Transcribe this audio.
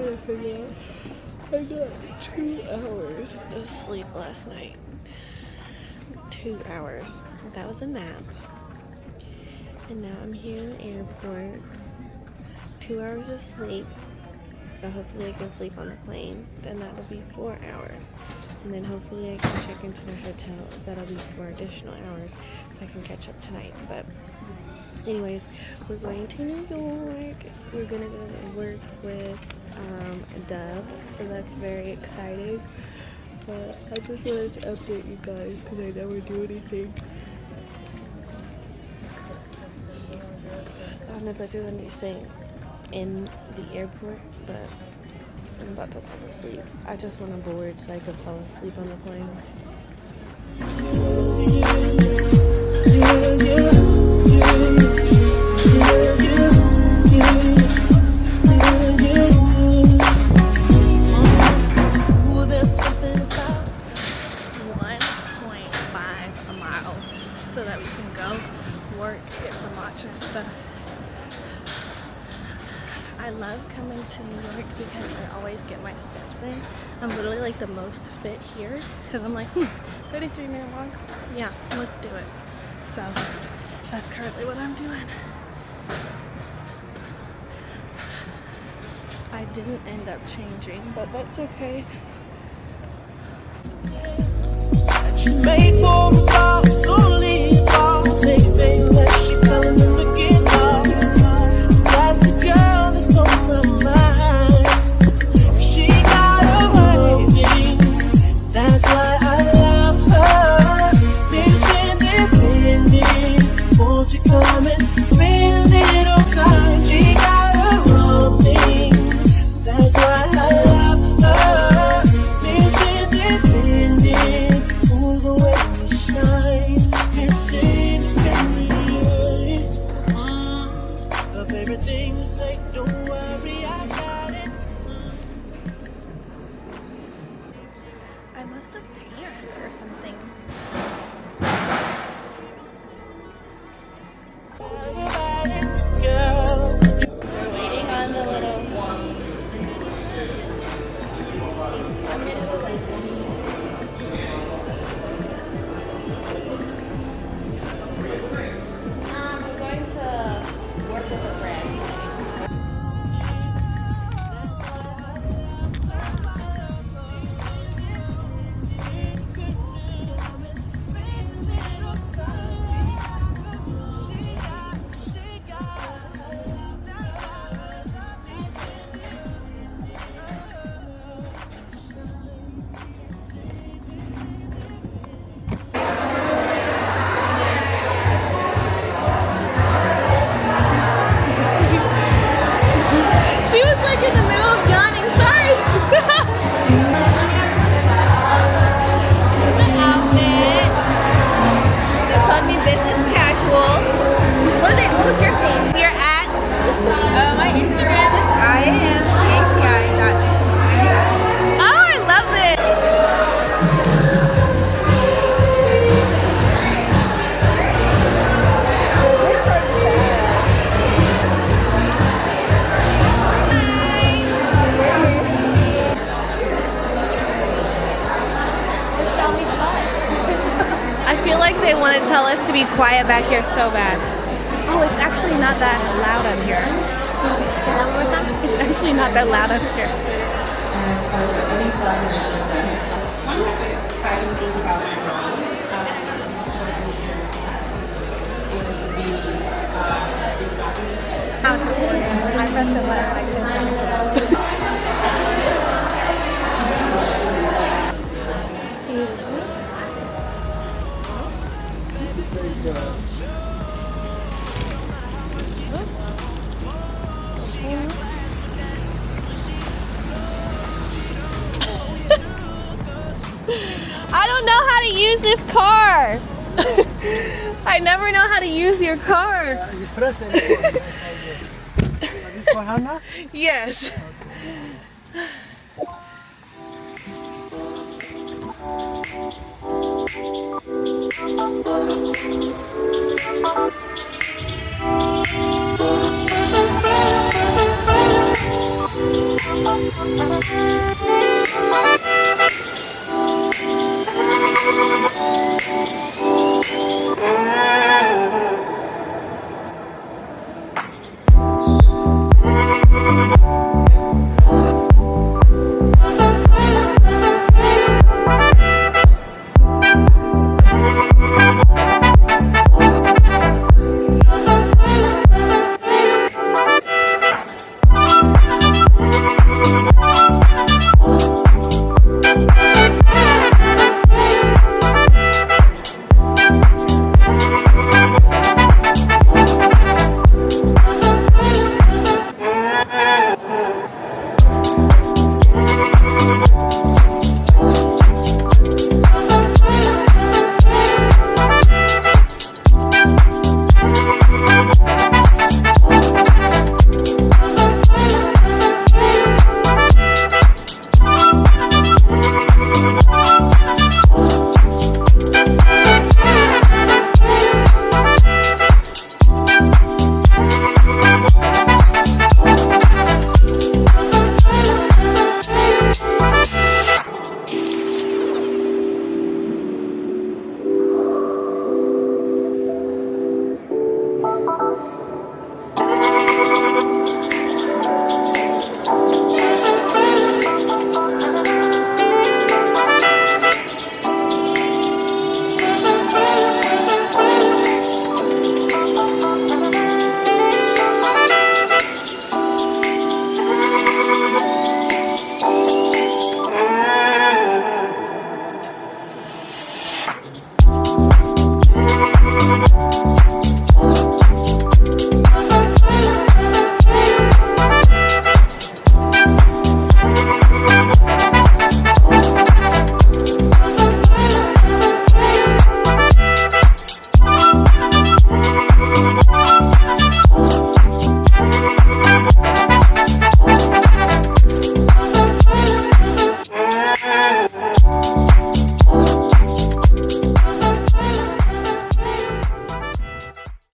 trying to figure out. I got 2 hours of sleep last night. 2 hours. That was a nap. And now I'm here in the airport. 2 hours of sleep. So hopefully I can sleep on the plane. Then that'll be 4 hours. And then hopefully I can check into the hotel. That'll be 4 additional hours. So I can catch up tonight. But anyways, we're going to New York. We're gonna go and work with Dove. So that's very exciting. But I just wanted to update you guys because I never do anything. I never do anything in the airport, but I'm about to fall asleep. I just want to board so I can fall asleep on the plane. So that we can go work, get some matcha and stuff. I love coming to New York because I always get my steps in. I'm literally like the most fit here because I'm like, 33-minute walk? Yeah, let's do it. So that's currently what I'm doing. I didn't end up changing, but that's okay. She made for a ball, only ball. Say, baby, let she telling him to get off. That's the girl that's on my mind. She got a waiting. That's why I love her. Miss Independent. Won't you come and spend a little time? She got a rolling. That's why I love her. Miss Independent. The way you shine, it's independent. Of everything you say, don't worry, I got it. I must have panicked or something. We're waiting on the little they want to tell us to be quiet back here so bad. Oh, it's actually not that loud up here. Say that one more time? It's actually not that loud up here. I pressed the button like 10 seconds ago. I don't know how to use this car. I never know how to use your car. You press it. This for Hannah? Yes. Okay.